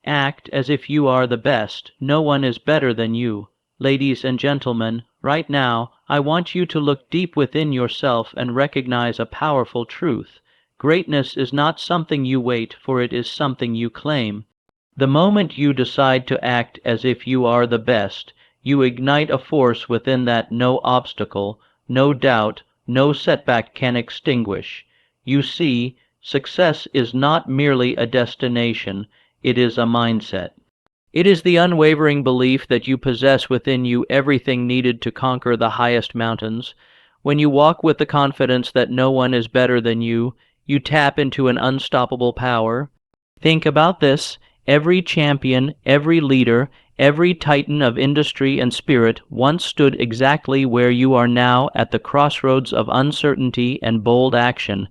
Act as if you are the best. No one is better than you. Ladies and gentlemen, right now, I want you to look deep within yourself and recognize a powerful truth. Greatness is not something you wait for, it is something you claim. The moment you decide to act as if you are the best, you ignite a force within that no obstacle, no doubt, no setback can extinguish. You see, success is not merely a destination, it is a mindset. It is the unwavering belief that you possess within you everything needed to conquer the highest mountains. When you walk with the confidence that no one is better than you tap into an unstoppable power. Think about this. Every champion, every leader, every titan of industry and spirit once stood exactly where you are now at the crossroads of uncertainty and bold action.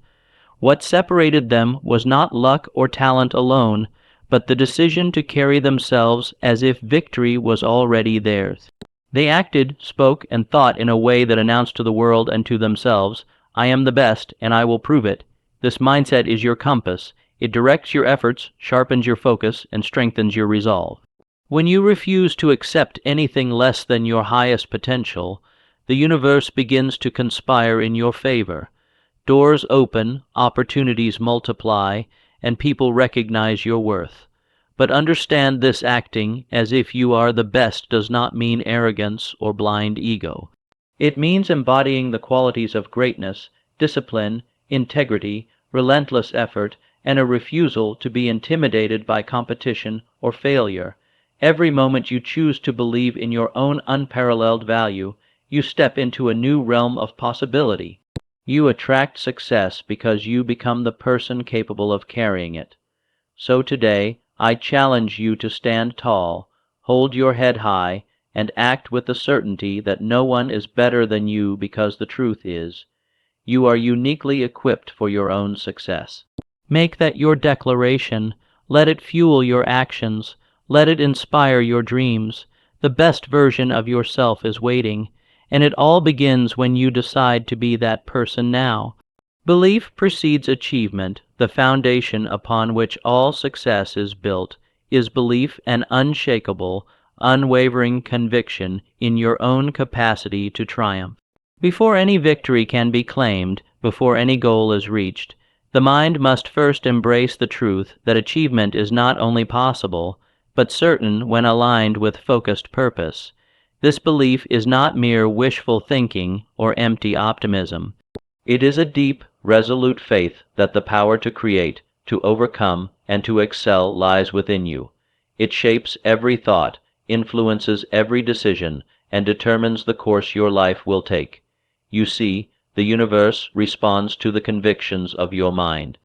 What separated them was not luck or talent alone, but the decision to carry themselves as if victory was already theirs. They acted, spoke, and thought in a way that announced to the world and to themselves, "I am the best, and I will prove it." This mindset is your compass. It directs your efforts, sharpens your focus, and strengthens your resolve. When you refuse to accept anything less than your highest potential, the universe begins to conspire in your favor. Doors open, opportunities multiply, and people recognize your worth. But understand this: acting as if you are the best does not mean arrogance or blind ego. It means embodying the qualities of greatness, discipline, integrity, relentless effort, and a refusal to be intimidated by competition or failure. Every moment you choose to believe in your own unparalleled value, you step into a new realm of possibility. You attract success because you become the person capable of carrying it. So today, I challenge you to stand tall, hold your head high, and act with the certainty that no one is better than you, because the truth is, you are uniquely equipped for your own success. Make that your declaration. Let it fuel your actions. Let it inspire your dreams. The best version of yourself is waiting, and it all begins when you decide to be that person now. Belief precedes achievement. The foundation upon which all success is built is belief and unshakable, unwavering conviction in your own capacity to triumph. Before any victory can be claimed, before any goal is reached, the mind must first embrace the truth that achievement is not only possible, but certain when aligned with focused purpose. This belief is not mere wishful thinking or empty optimism. It is a deep, resolute faith that the power to create, to overcome, and to excel lies within you. It shapes every thought, influences every decision, and determines the course your life will take. You see, the universe responds to the convictions of your mind.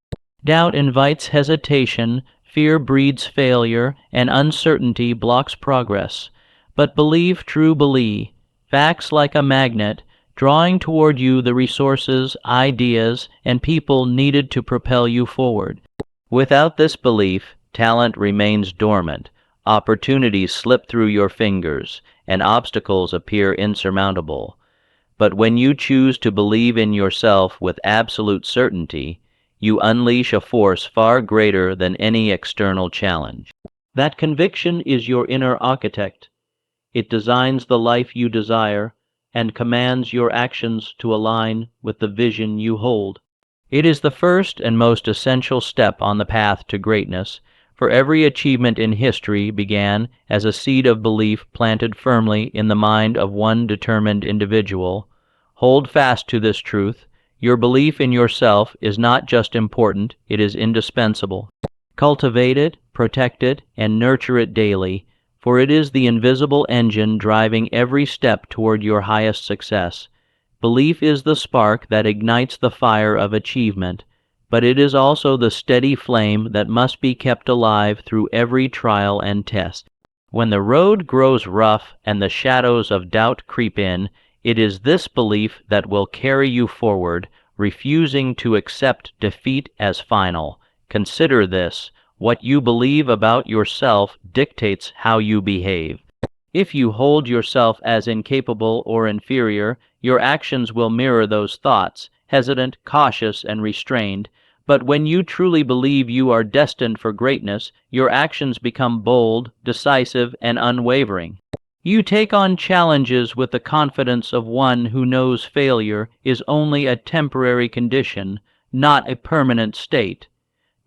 Doubt invites hesitation, fear breeds failure, and uncertainty blocks progress. But believe, true believe, facts like a magnet, drawing toward you the resources, ideas, and people needed to propel you forward. Without this belief, talent remains dormant, opportunities slip through your fingers, and obstacles appear insurmountable. But when you choose to believe in yourself with absolute certainty, you unleash a force far greater than any external challenge. That conviction is your inner architect. It designs the life you desire and commands your actions to align with the vision you hold. It is the first and most essential step on the path to greatness, for every achievement in history began as a seed of belief planted firmly in the mind of one determined individual. Hold fast to this truth. Your belief in yourself is not just important, it is indispensable. Cultivate it, protect it, and nurture it daily, for it is the invisible engine driving every step toward your highest success. Belief is the spark that ignites the fire of achievement, but it is also the steady flame that must be kept alive through every trial and test. When the road grows rough and the shadows of doubt creep in, it is this belief that will carry you forward, refusing to accept defeat as final. Consider this: what you believe about yourself dictates how you behave. If you hold yourself as incapable or inferior, your actions will mirror those thoughts, hesitant, cautious, and restrained. But when you truly believe you are destined for greatness, your actions become bold, decisive, and unwavering. You take on challenges with the confidence of one who knows failure is only a temporary condition, not a permanent state.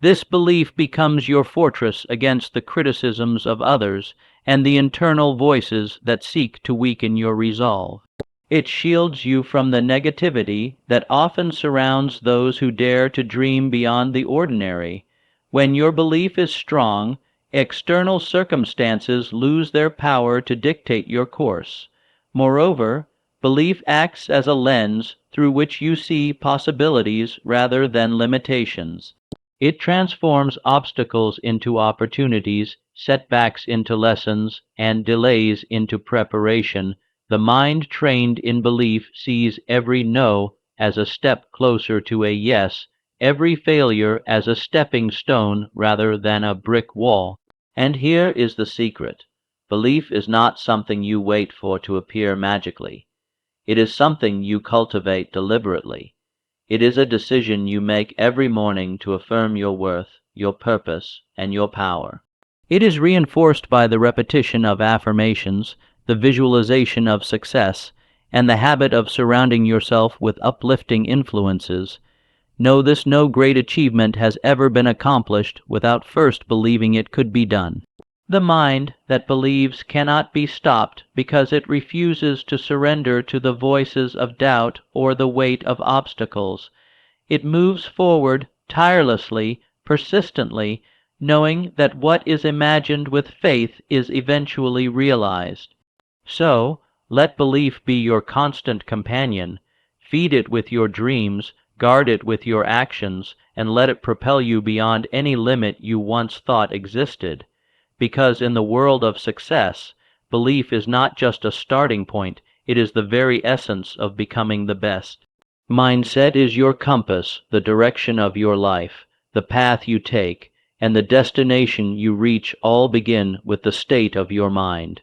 This belief becomes your fortress against the criticisms of others and the internal voices that seek to weaken your resolve. It shields you from the negativity that often surrounds those who dare to dream beyond the ordinary. When your belief is strong, external circumstances lose their power to dictate your course. Moreover, belief acts as a lens through which you see possibilities rather than limitations. It transforms obstacles into opportunities, setbacks into lessons, and delays into preparation. The mind trained in belief sees every no as a step closer to a yes, every failure as a stepping stone rather than a brick wall. And here is the secret. Belief is not something you wait for to appear magically. It is something you cultivate deliberately. It is a decision you make every morning to affirm your worth, your purpose, and your power. It is reinforced by the repetition of affirmations, the visualization of success, and the habit of surrounding yourself with uplifting influences. Know this: no great achievement has ever been accomplished without first believing it could be done. The mind that believes cannot be stopped because it refuses to surrender to the voices of doubt or the weight of obstacles. It moves forward tirelessly, persistently, knowing that what is imagined with faith is eventually realized. So, let belief be your constant companion. Feed it with your dreams, guard it with your actions, and let it propel you beyond any limit you once thought existed. Because in the world of success, belief is not just a starting point, it is the very essence of becoming the best. Mindset is your compass, the direction of your life, the path you take, and the destination you reach all begin with the state of your mind.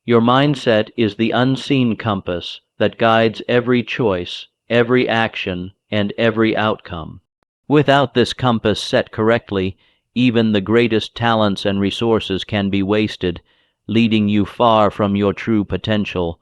Your mindset is the unseen compass that guides every choice, every action, and every outcome. Without this compass set correctly, even the greatest talents and resources can be wasted, leading you far from your true potential.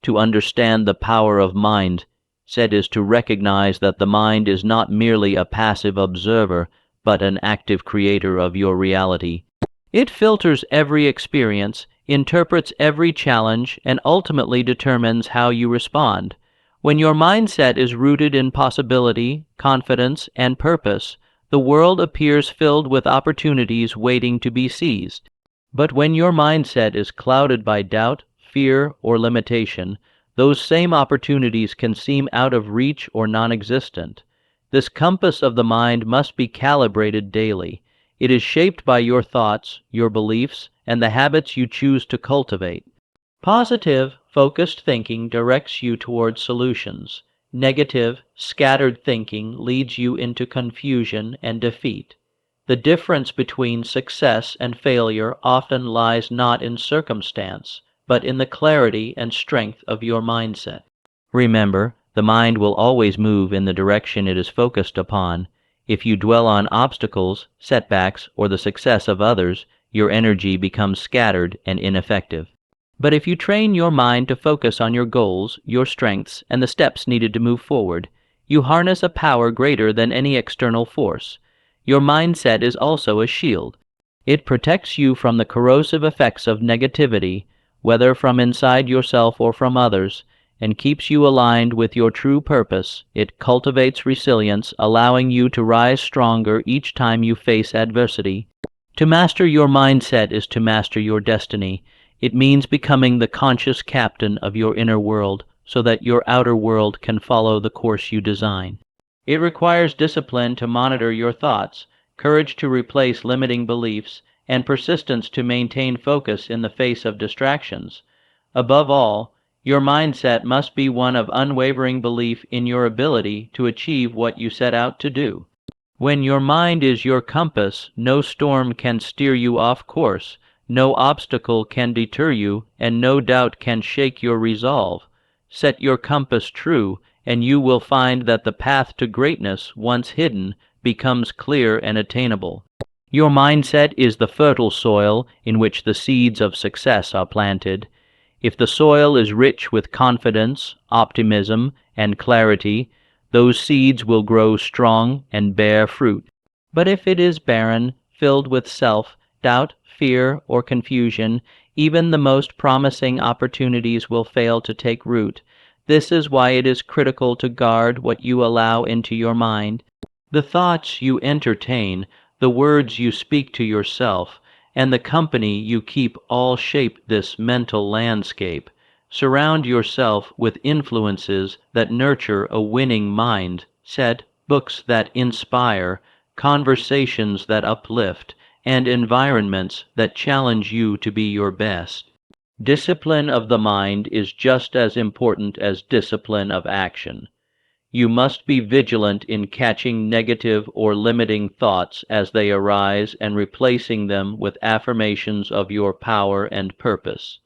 To understand the power of mind, said is to recognize that the mind is not merely a passive observer, but an active creator of your reality. It filters every experience, interprets every challenge, and ultimately determines how you respond. When your mindset is rooted in possibility, confidence, and purpose, the world appears filled with opportunities waiting to be seized. But when your mindset is clouded by doubt, fear, or limitation, those same opportunities can seem out of reach or non-existent. This compass of the mind must be calibrated daily. It is shaped by your thoughts, your beliefs, and the habits you choose to cultivate. Positive, focused thinking directs you towards solutions. Negative, scattered thinking leads you into confusion and defeat. The difference between success and failure often lies not in circumstance, but in the clarity and strength of your mindset. Remember, the mind will always move in the direction it is focused upon. If you dwell on obstacles, setbacks, or the success of others, your energy becomes scattered and ineffective. But if you train your mind to focus on your goals, your strengths, and the steps needed to move forward, you harness a power greater than any external force. Your mindset is also a shield. It protects you from the corrosive effects of negativity, whether from inside yourself or from others, and keeps you aligned with your true purpose. It cultivates resilience, allowing you to rise stronger each time you face adversity. To master your mindset is to master your destiny. It means becoming the conscious captain of your inner world so that your outer world can follow the course you design. It requires discipline to monitor your thoughts, courage to replace limiting beliefs, and persistence to maintain focus in the face of distractions. Above all, your mindset must be one of unwavering belief in your ability to achieve what you set out to do. When your mind is your compass, no storm can steer you off course, no obstacle can deter you, and no doubt can shake your resolve. Set your compass true, and you will find that the path to greatness, once hidden, becomes clear and attainable. Your mindset is the fertile soil in which the seeds of success are planted. If the soil is rich with confidence, optimism, and clarity, those seeds will grow strong and bear fruit. But if it is barren, filled with self-doubt, fear, or confusion, even the most promising opportunities will fail to take root. This is why it is critical to guard what you allow into your mind. The thoughts you entertain, the words you speak to yourself, and the company you keep all shape this mental landscape. Surround yourself with influences that nurture a winning mind, set, books that inspire, conversations that uplift, and environments that challenge you to be your best. Discipline of the mind is just as important as discipline of action. You must be vigilant in catching negative or limiting thoughts as they arise and replacing them with affirmations of your power and purpose.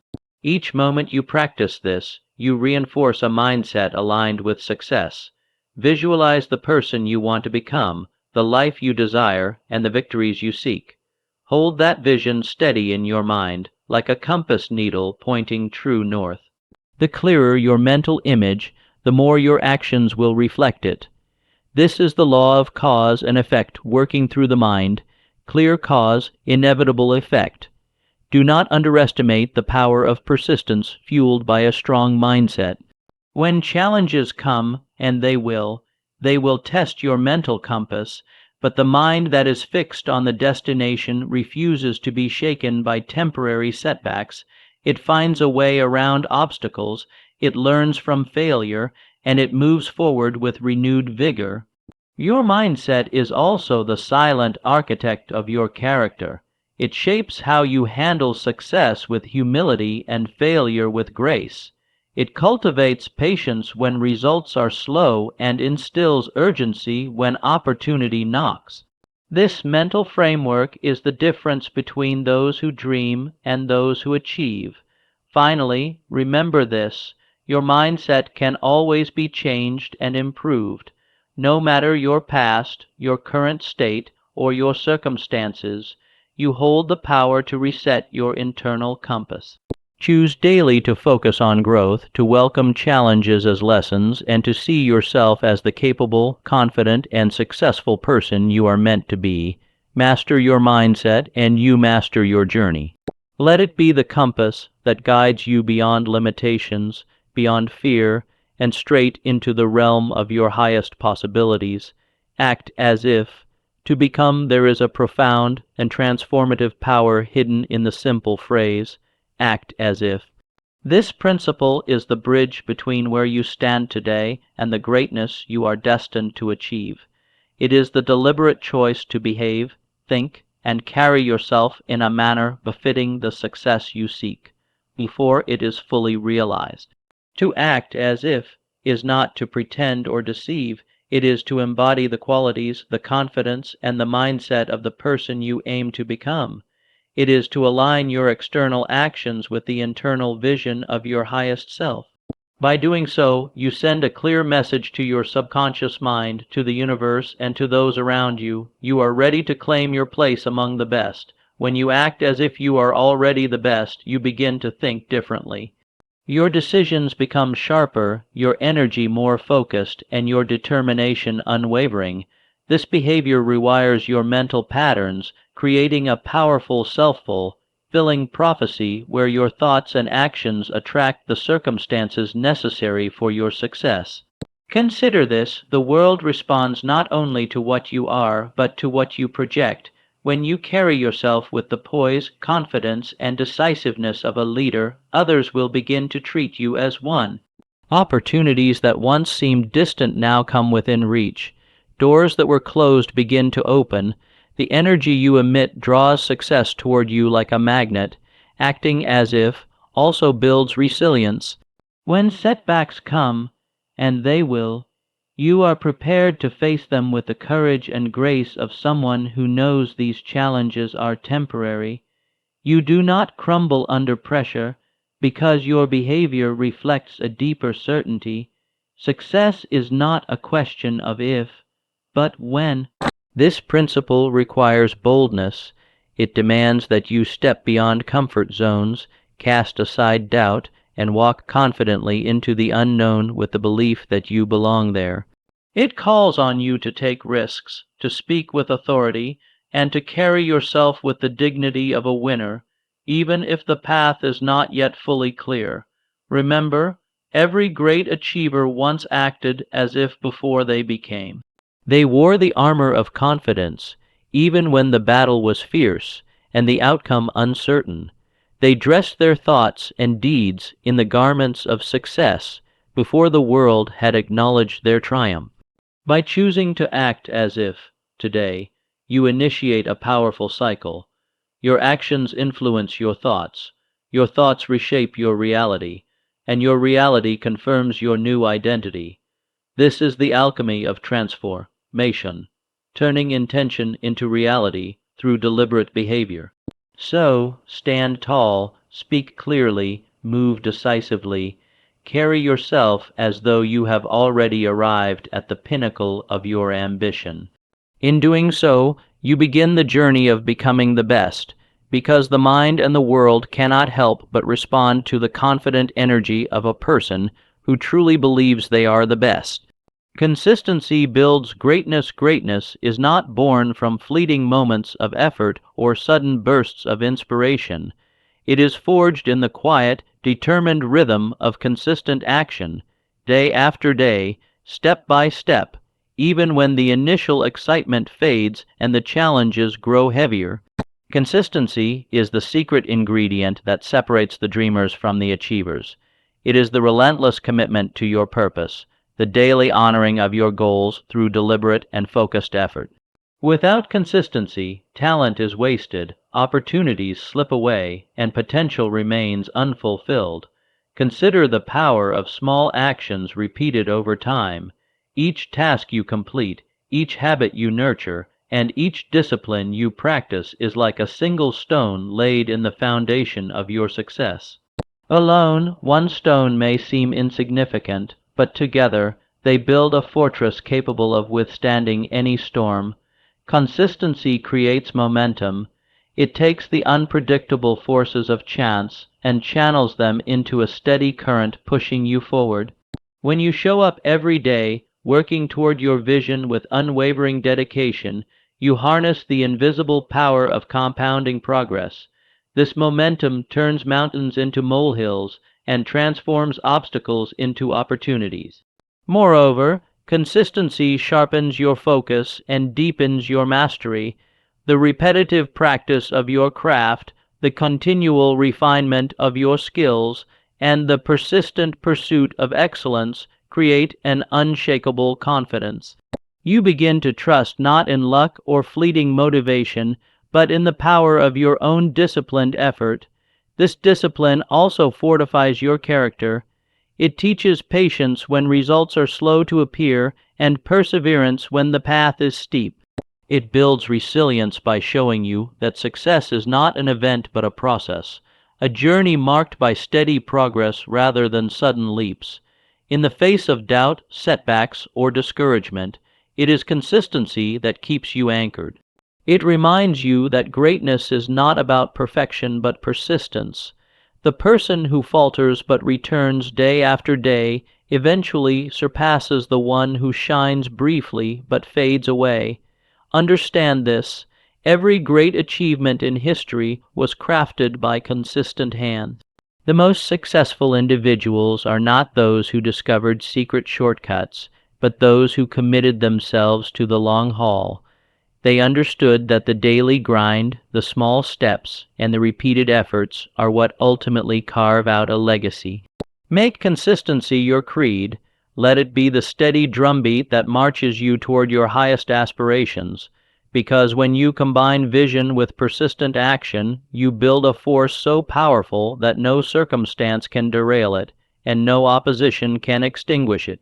Each moment you practice this, you reinforce a mindset aligned with success. Visualize the person you want to become, the life you desire, and the victories you seek. Hold that vision steady in your mind, like a compass needle pointing true north. The clearer your mental image, the more your actions will reflect it. This is the law of cause and effect working through the mind. Clear cause, inevitable effect. Do not underestimate the power of persistence fueled by a strong mindset. When challenges come, and they will test your mental compass, but the mind that is fixed on the destination refuses to be shaken by temporary setbacks. It finds a way around obstacles, it learns from failure, and it moves forward with renewed vigor. Your mindset is also the silent architect of your character. It shapes how you handle success with humility and failure with grace. It cultivates patience when results are slow and instills urgency when opportunity knocks. This mental framework is the difference between those who dream and those who achieve. Finally, remember this: your mindset can always be changed and improved. No matter your past, your current state, or your circumstances, you hold the power to reset your internal compass. Choose daily to focus on growth, to welcome challenges as lessons, and to see yourself as the capable, confident, and successful person you are meant to be. Master your mindset, and you master your journey. Let it be the compass that guides you beyond limitations, beyond fear, and straight into the realm of your highest possibilities. Act as if. To become, there is a profound and transformative power hidden in the simple phrase, act as if. This principle is the bridge between where you stand today and the greatness you are destined to achieve. It is the deliberate choice to behave, think, and carry yourself in a manner befitting the success you seek, before it is fully realized. To act as if is not to pretend or deceive. It is to embody the qualities, the confidence, and the mindset of the person you aim to become. It is to align your external actions with the internal vision of your highest self. By doing so, you send a clear message to your subconscious mind, to the universe, and to those around you. You are ready to claim your place among the best. When you act as if you are already the best, you begin to think differently. Your decisions become sharper, your energy more focused, and your determination unwavering. This behavior rewires your mental patterns, creating a powerful self-fulfilling prophecy where your thoughts and actions attract the circumstances necessary for your success. Consider this: the world responds not only to what you are, but to what you project. When you carry yourself with the poise, confidence, and decisiveness of a leader, others will begin to treat you as one. Opportunities that once seemed distant now come within reach. Doors that were closed begin to open. The energy you emit draws success toward you like a magnet. Acting as if also builds resilience. When setbacks come, and they will, you are prepared to face them with the courage and grace of someone who knows these challenges are temporary. You do not crumble under pressure because your behavior reflects a deeper certainty. Success is not a question of if, but when. This principle requires boldness. It demands that you step beyond comfort zones, cast aside doubt, and walk confidently into the unknown with the belief that you belong there. It calls on you to take risks, to speak with authority, and to carry yourself with the dignity of a winner, even if the path is not yet fully clear. Remember, every great achiever once acted as if before they became. They wore the armor of confidence, even when the battle was fierce and the outcome uncertain. They dressed their thoughts and deeds in the garments of success before the world had acknowledged their triumph. By choosing to act as if, today, you initiate a powerful cycle. Your actions influence your thoughts reshape your reality, and your reality confirms your new identity. This is the alchemy of transformation, turning intention into reality through deliberate behavior. So, stand tall, speak clearly, move decisively, carry yourself as though you have already arrived at the pinnacle of your ambition. In doing so, you begin the journey of becoming the best, because the mind and the world cannot help but respond to the confident energy of a person who truly believes they are the best. Consistency builds greatness. Greatness is not born from fleeting moments of effort or sudden bursts of inspiration. It is forged in the quiet, determined rhythm of consistent action, day after day, step by step, even when the initial excitement fades and the challenges grow heavier. Consistency is the secret ingredient that separates the dreamers from the achievers. It is the relentless commitment to your purpose, the daily honoring of your goals through deliberate and focused effort. Without consistency, talent is wasted, opportunities slip away, and potential remains unfulfilled. Consider the power of small actions repeated over time. Each task you complete, each habit you nurture, and each discipline you practice is like a single stone laid in the foundation of your success. Alone, one stone may seem insignificant, but together they build a fortress capable of withstanding any storm. Consistency creates momentum. It takes the unpredictable forces of chance and channels them into a steady current pushing you forward. When you show up every day, working toward your vision with unwavering dedication, you harness the invisible power of compounding progress. This momentum turns mountains into molehills and transforms obstacles into opportunities. Moreover, consistency sharpens your focus and deepens your mastery. The repetitive practice of your craft, the continual refinement of your skills, and the persistent pursuit of excellence create an unshakable confidence. You begin to trust not in luck or fleeting motivation, but in the power of your own disciplined effort. This discipline also fortifies your character. It teaches patience when results are slow to appear and perseverance when the path is steep. It builds resilience by showing you that success is not an event but a process, a journey marked by steady progress rather than sudden leaps. In the face of doubt, setbacks, or discouragement, it is consistency that keeps you anchored. It reminds you that greatness is not about perfection but persistence. The person who falters but returns day after day eventually surpasses the one who shines briefly but fades away. Understand this. Every great achievement in history was crafted by consistent hands. The most successful individuals are not those who discovered secret shortcuts, but those who committed themselves to the long haul. They understood that the daily grind, the small steps, and the repeated efforts are what ultimately carve out a legacy. Make consistency your creed. Let it be the steady drumbeat that marches you toward your highest aspirations, because when you combine vision with persistent action, you build a force so powerful that no circumstance can derail it, and no opposition can extinguish it.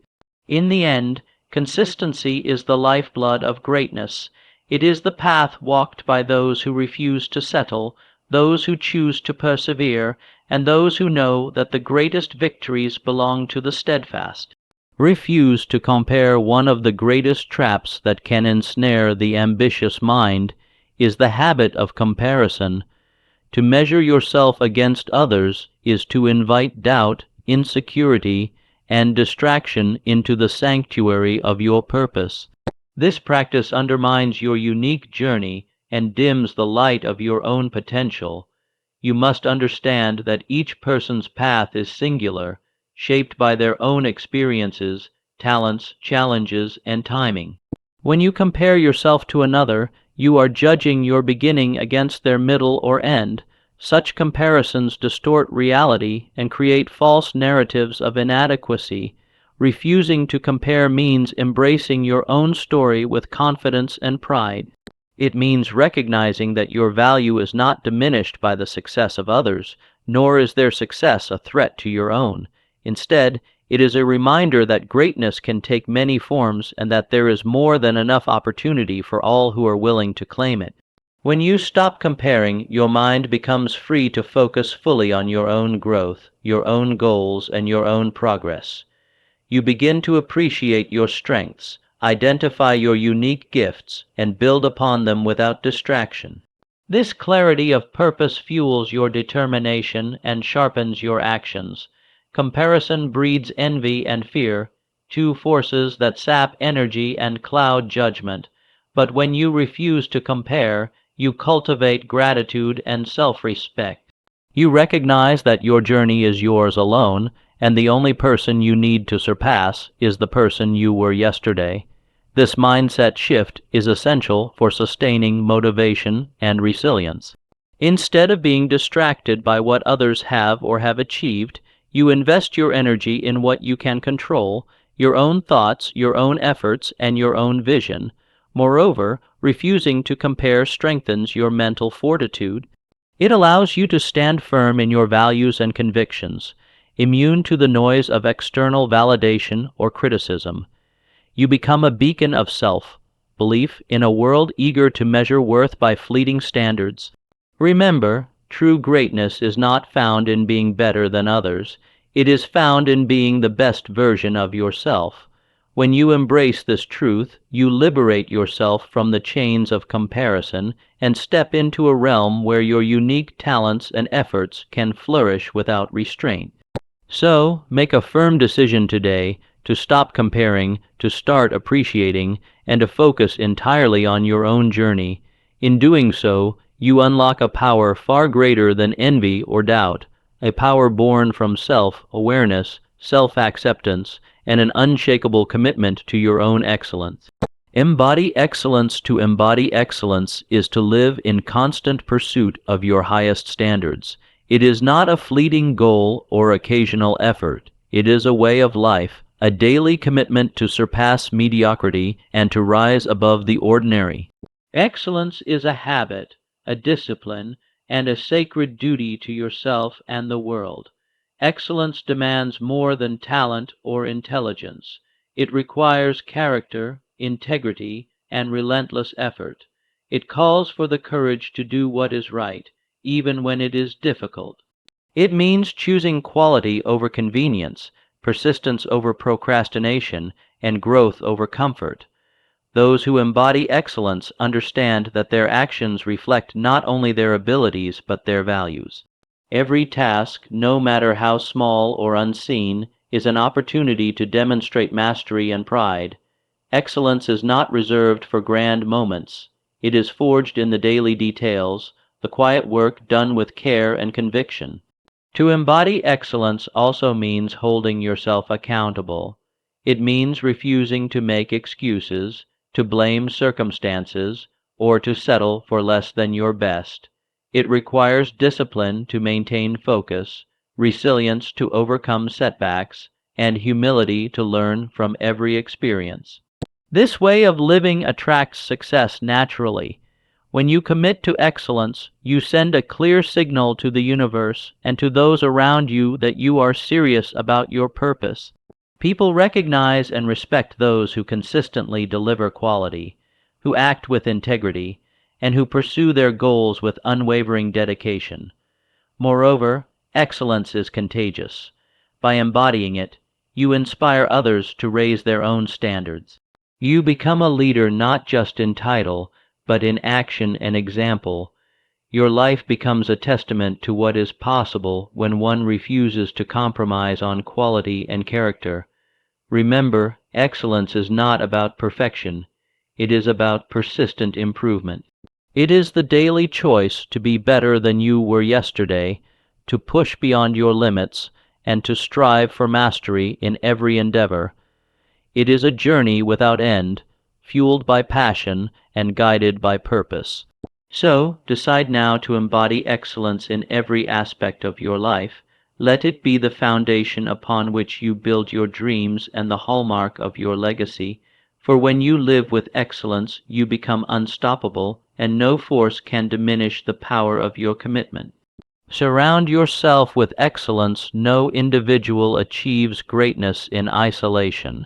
In the end, consistency is the lifeblood of greatness. It is the path walked by those who refuse to settle, those who choose to persevere, and those who know that the greatest victories belong to the steadfast. Refuse to compare. One of the greatest traps that can ensnare the ambitious mind is the habit of comparison. To measure yourself against others is to invite doubt, insecurity, and distraction into the sanctuary of your purpose. This practice undermines your unique journey and dims the light of your own potential. You must understand that each person's path is singular, shaped by their own experiences, talents, challenges, and timing. When you compare yourself to another, you are judging your beginning against their middle or end. Such comparisons distort reality and create false narratives of inadequacy. Refusing to compare means embracing your own story with confidence and pride. It means recognizing that your value is not diminished by the success of others, nor is their success a threat to your own. Instead, it is a reminder that greatness can take many forms and that there is more than enough opportunity for all who are willing to claim it. When you stop comparing, your mind becomes free to focus fully on your own growth, your own goals, and your own progress. You begin to appreciate your strengths, identify your unique gifts, and build upon them without distraction. This clarity of purpose fuels your determination and sharpens your actions. Comparison breeds envy and fear, two forces that sap energy and cloud judgment. But when you refuse to compare, you cultivate gratitude and self-respect. You recognize that your journey is yours alone, and the only person you need to surpass is the person you were yesterday. This mindset shift is essential for sustaining motivation and resilience. Instead of being distracted by what others have or have achieved, you invest your energy in what you can control, your own thoughts, your own efforts, and your own vision. Moreover, refusing to compare strengthens your mental fortitude. It allows you to stand firm in your values and convictions, immune to the noise of external validation or criticism. You become a beacon of self-belief in a world eager to measure worth by fleeting standards. Remember, true greatness is not found in being better than others. It is found in being the best version of yourself. When you embrace this truth, you liberate yourself from the chains of comparison and step into a realm where your unique talents and efforts can flourish without restraint. So, make a firm decision today to stop comparing, to start appreciating, and to focus entirely on your own journey. In doing so, you unlock a power far greater than envy or doubt, a power born from self-awareness, self-acceptance, and an unshakable commitment to your own excellence. Embody excellence. To embody excellence is to live in constant pursuit of your highest standards. It is not a fleeting goal or occasional effort. It is a way of life, a daily commitment to surpass mediocrity and to rise above the ordinary. Excellence is a habit, a discipline, and a sacred duty to yourself and the world. Excellence demands more than talent or intelligence. It requires character, integrity, and relentless effort. It calls for the courage to do what is right, even when it is difficult. It means choosing quality over convenience, persistence over procrastination, and growth over comfort. Those who embody excellence understand that their actions reflect not only their abilities but their values. Every task, no matter how small or unseen, is an opportunity to demonstrate mastery and pride. Excellence is not reserved for grand moments. It is forged in the daily details, the quiet work done with care and conviction. To embody excellence also means holding yourself accountable. It means refusing to make excuses, to blame circumstances, or to settle for less than your best. It requires discipline to maintain focus, resilience to overcome setbacks, and humility to learn from every experience. This way of living attracts success naturally. When you commit to excellence, you send a clear signal to the universe and to those around you that you are serious about your purpose. People recognize and respect those who consistently deliver quality, who act with integrity, and who pursue their goals with unwavering dedication. Moreover, excellence is contagious. By embodying it, you inspire others to raise their own standards. You become a leader not just in title, but in action and example. Your life becomes a testament to what is possible when one refuses to compromise on quality and character. Remember, excellence is not about perfection. It is about persistent improvement. It is the daily choice to be better than you were yesterday, to push beyond your limits, and to strive for mastery in every endeavor. It is a journey without end, fueled by passion and guided by purpose. So, decide now to embody excellence in every aspect of your life. Let it be the foundation upon which you build your dreams and the hallmark of your legacy. For when you live with excellence, you become unstoppable, and no force can diminish the power of your commitment. Surround yourself with excellence. No individual achieves greatness in isolation.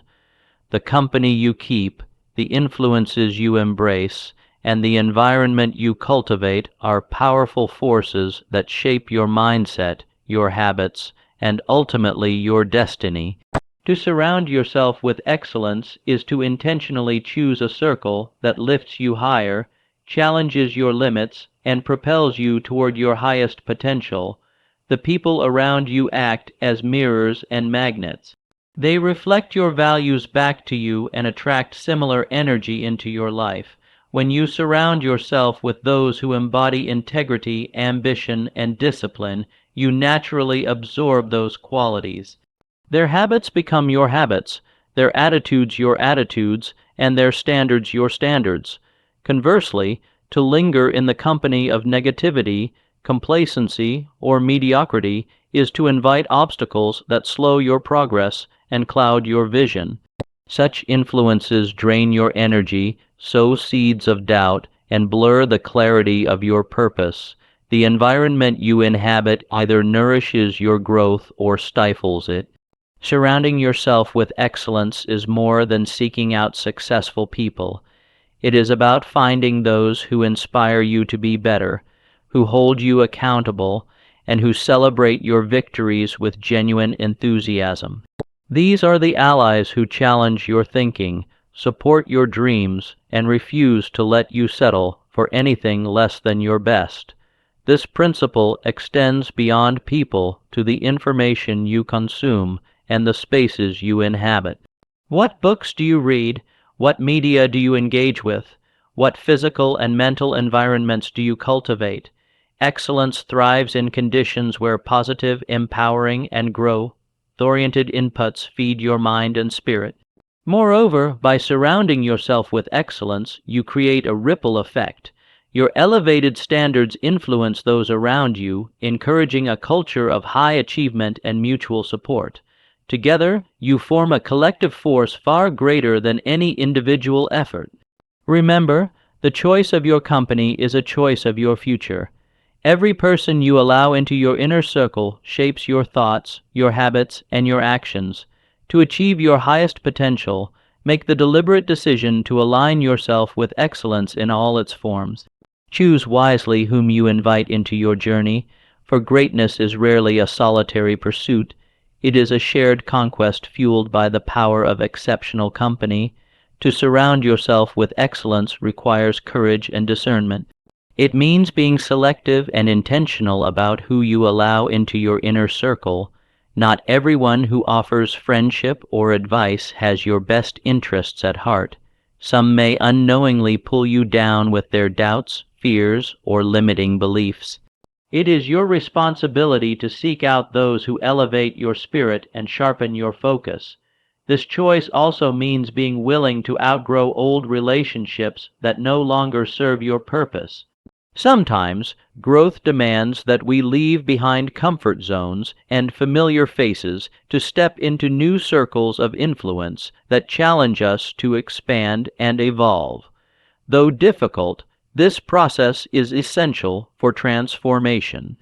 The company you keep, the influences you embrace, and the environment you cultivate are powerful forces that shape your mindset, your habits, and ultimately your destiny. To surround yourself with excellence is to intentionally choose a circle that lifts you higher, challenges your limits, and propels you toward your highest potential. The people around you act as mirrors and magnets. They reflect your values back to you and attract similar energy into your life. When you surround yourself with those who embody integrity, ambition, and discipline, you naturally absorb those qualities. Their habits become your habits, their attitudes your attitudes, and their standards your standards. Conversely, to linger in the company of negativity, complacency, or mediocrity is to invite obstacles that slow your progress and cloud your vision. Such influences drain your energy, sow seeds of doubt, and blur the clarity of your purpose. The environment you inhabit either nourishes your growth or stifles it. Surrounding yourself with excellence is more than seeking out successful people. It is about finding those who inspire you to be better, who hold you accountable, and who celebrate your victories with genuine enthusiasm. These are the allies who challenge your thinking, support your dreams, and refuse to let you settle for anything less than your best. This principle extends beyond people to the information you consume and the spaces you inhabit. What books do you read? What media do you engage with? What physical and mental environments do you cultivate? Excellence thrives in conditions where positive, empowering, and growth-oriented inputs feed your mind and spirit. Moreover, by surrounding yourself with excellence, you create a ripple effect. Your elevated standards influence those around you, encouraging a culture of high achievement and mutual support. Together, you form a collective force far greater than any individual effort. Remember, the choice of your company is a choice of your future. Every person you allow into your inner circle shapes your thoughts, your habits, and your actions. To achieve your highest potential, make the deliberate decision to align yourself with excellence in all its forms. Choose wisely whom you invite into your journey, for greatness is rarely a solitary pursuit. It is a shared conquest fueled by the power of exceptional company. To surround yourself with excellence requires courage and discernment. It means being selective and intentional about who you allow into your inner circle. Not everyone who offers friendship or advice has your best interests at heart. Some may unknowingly pull you down with their doubts, fears, or limiting beliefs. It is your responsibility to seek out those who elevate your spirit and sharpen your focus. This choice also means being willing to outgrow old relationships that no longer serve your purpose. Sometimes, growth demands that we leave behind comfort zones and familiar faces to step into new circles of influence that challenge us to expand and evolve. Though difficult, this process is essential for transformation.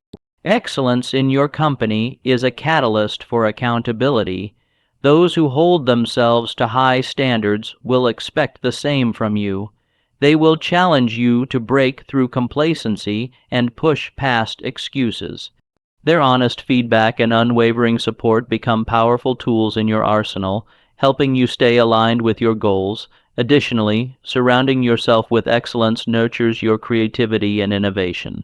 Excellence in your company is a catalyst for accountability. Those who hold themselves to high standards will expect the same from you. They will challenge you to break through complacency and push past excuses. Their honest feedback and unwavering support become powerful tools in your arsenal, helping you stay aligned with your goals. Additionally, surrounding yourself with excellence nurtures your creativity and innovation.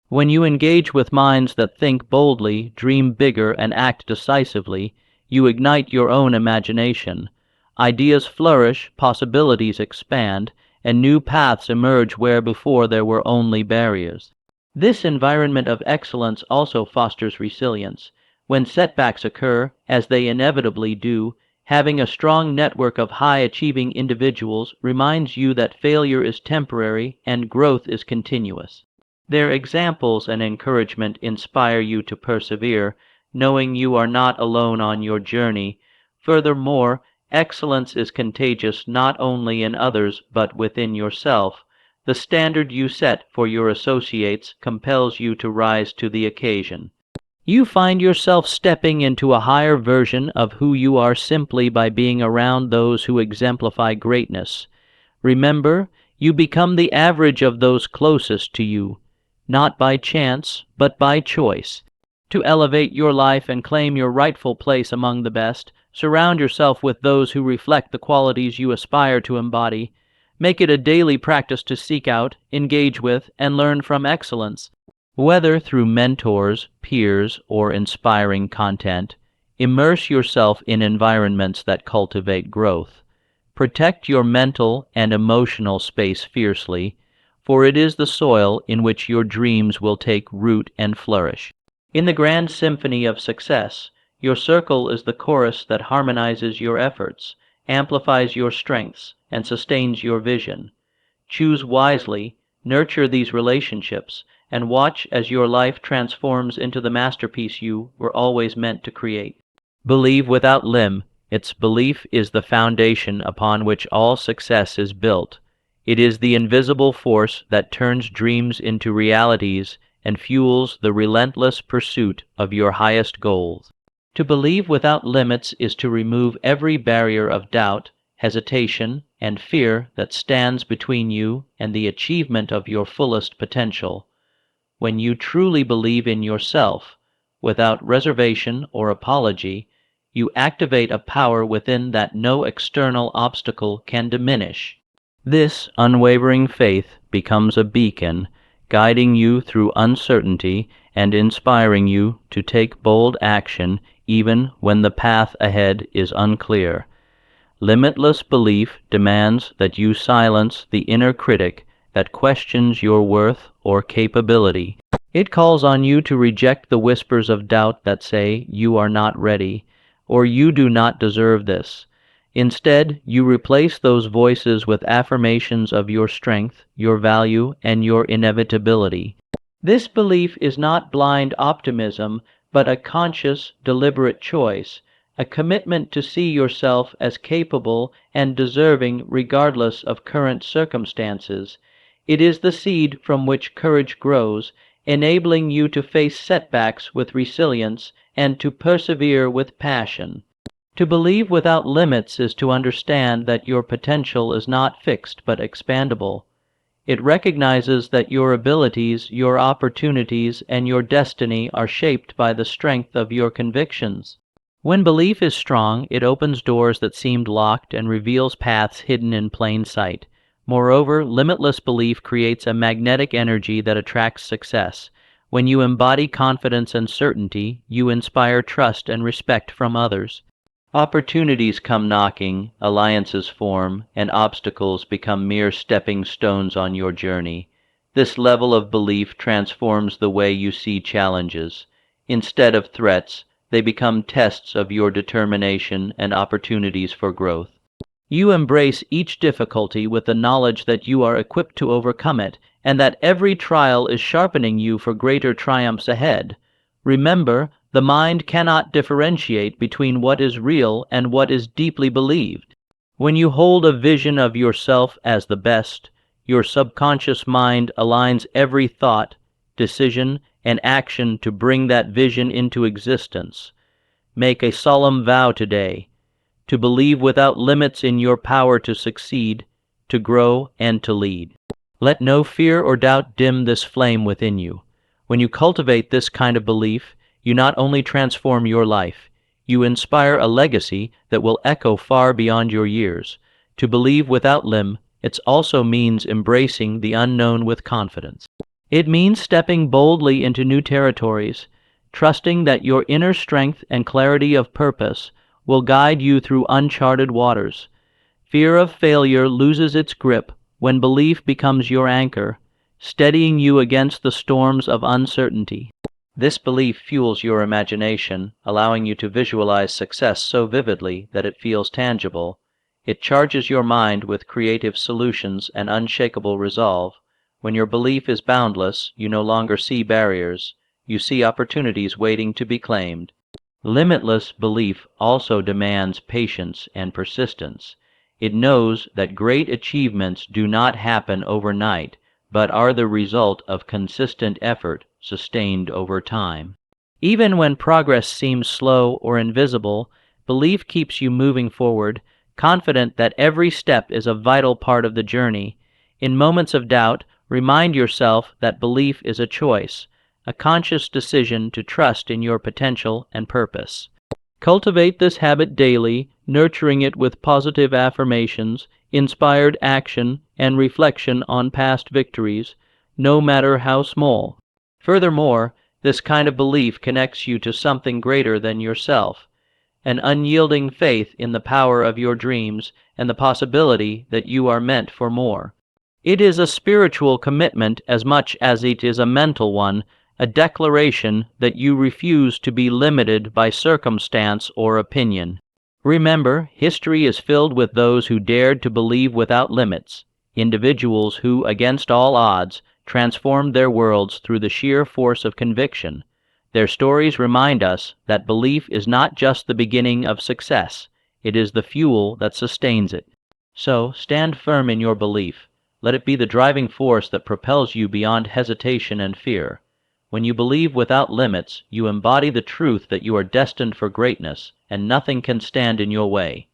When you engage with minds that think boldly, dream bigger, and act decisively, you ignite your own imagination. Ideas flourish, possibilities expand, and new paths emerge where before there were only barriers. This environment of excellence also fosters resilience. When setbacks occur, as they inevitably do, having a strong network of high-achieving individuals reminds you that failure is temporary and growth is continuous. Their examples and encouragement inspire you to persevere, knowing you are not alone on your journey. Furthermore, excellence is contagious not only in others but within yourself. The standard you set for your associates compels you to rise to the occasion. You find yourself stepping into a higher version of who you are simply by being around those who exemplify greatness. Remember, you become the average of those closest to you, not by chance, but by choice. To elevate your life and claim your rightful place among the best, surround yourself with those who reflect the qualities you aspire to embody. Make it a daily practice to seek out, engage with, and learn from excellence. Whether through mentors, peers, or inspiring content, immerse yourself in environments that cultivate growth. Protect your mental and emotional space fiercely, for it is the soil in which your dreams will take root and flourish. In the grand symphony of success, your circle is the chorus that harmonizes your efforts, amplifies your strengths, and sustains your vision. Choose wisely, nurture these relationships, and watch as your life transforms into the masterpiece you were always meant to create. Believe without limit. Its belief is the foundation upon which all success is built. It is the invisible force that turns dreams into realities and fuels the relentless pursuit of your highest goals. To believe without limits is to remove every barrier of doubt, hesitation, and fear that stands between you and the achievement of your fullest potential. When you truly believe in yourself, without reservation or apology, you activate a power within that no external obstacle can diminish. This unwavering faith becomes a beacon, guiding you through uncertainty and inspiring you to take bold action even when the path ahead is unclear. Limitless belief demands that you silence the inner critic that questions your worth or capability. It calls on you to reject the whispers of doubt that say you are not ready, or you do not deserve this. Instead, you replace those voices with affirmations of your strength, your value, and your inevitability. This belief is not blind optimism, but a conscious, deliberate choice, a commitment to see yourself as capable and deserving regardless of current circumstances. It is the seed from which courage grows, enabling you to face setbacks with resilience and to persevere with passion. To believe without limits is to understand that your potential is not fixed but expandable. It recognizes that your abilities, your opportunities, and your destiny are shaped by the strength of your convictions. When belief is strong, it opens doors that seemed locked and reveals paths hidden in plain sight. Moreover, limitless belief creates a magnetic energy that attracts success. When you embody confidence and certainty, you inspire trust and respect from others. Opportunities come knocking, alliances form, and obstacles become mere stepping stones on your journey. This level of belief transforms the way you see challenges. Instead of threats, they become tests of your determination and opportunities for growth. You embrace each difficulty with the knowledge that you are equipped to overcome it, and that every trial is sharpening you for greater triumphs ahead. Remember, the mind cannot differentiate between what is real and what is deeply believed. When you hold a vision of yourself as the best, your subconscious mind aligns every thought, decision, and action to bring that vision into existence. Make a solemn vow today to believe without limits in your power to succeed, to grow, and to lead. Let no fear or doubt dim this flame within you. When you cultivate this kind of belief, You not only transform your life, you inspire a legacy that will echo far beyond your years. To believe without limit, it also means embracing the unknown with confidence. It means stepping boldly into new territories, trusting that your inner strength and clarity of purpose will guide you through uncharted waters. Fear of failure loses its grip when belief becomes your anchor, steadying you against the storms of uncertainty. This belief fuels your imagination, allowing you to visualize success so vividly that it feels tangible. It charges your mind with creative solutions and unshakable resolve. When your belief is boundless, you no longer see barriers. You see opportunities waiting to be claimed. Limitless belief also demands patience and persistence. It knows that great achievements do not happen overnight, but are the result of consistent effort sustained over time. Even when progress seems slow or invisible, belief keeps you moving forward, confident that every step is a vital part of the journey. In moments of doubt, remind yourself that belief is a choice, a conscious decision to trust in your potential and purpose. Cultivate this habit daily, nurturing it with positive affirmations, inspired action, and reflection on past victories, no matter how small. Furthermore, this kind of belief connects you to something greater than yourself, an unyielding faith in the power of your dreams and the possibility that you are meant for more. It is a spiritual commitment as much as it is a mental one, a declaration that you refuse to be limited by circumstance or opinion. Remember, history is filled with those who dared to believe without limits, individuals who, against all odds, transformed their worlds through the sheer force of conviction. Their stories remind us that belief is not just the beginning of success, it is the fuel that sustains it. So, stand firm in your belief. Let it be the driving force that propels you beyond hesitation and fear. When you believe without limits, you embody the truth that you are destined for greatness, and nothing can stand in your way.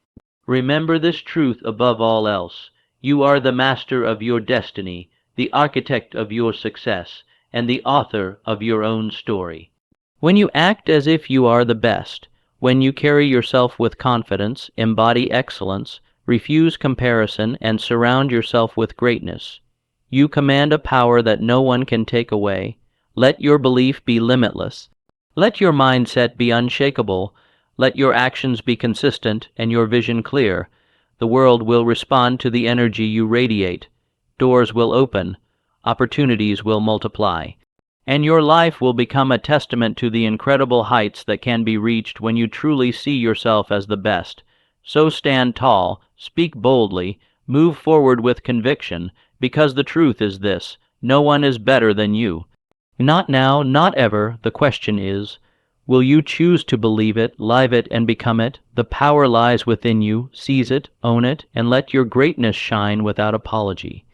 Remember this truth above all else. You are the master of your destiny, the architect of your success, and the author of your own story. When you act as if you are the best, when you carry yourself with confidence, embody excellence, refuse comparison, and surround yourself with greatness, you command a power that no one can take away. Let your belief be limitless. Let your mindset be unshakable. Let your actions be consistent and your vision clear. The world will respond to the energy you radiate. Doors will open. Opportunities will multiply. And your life will become a testament to the incredible heights that can be reached when you truly see yourself as the best. So stand tall, speak boldly, move forward with conviction, because the truth is this: no one is better than you. Not now, not ever. The question is, will you choose to believe it, live it, and become it? The power lies within you. Seize it, own it, and let your greatness shine without apology.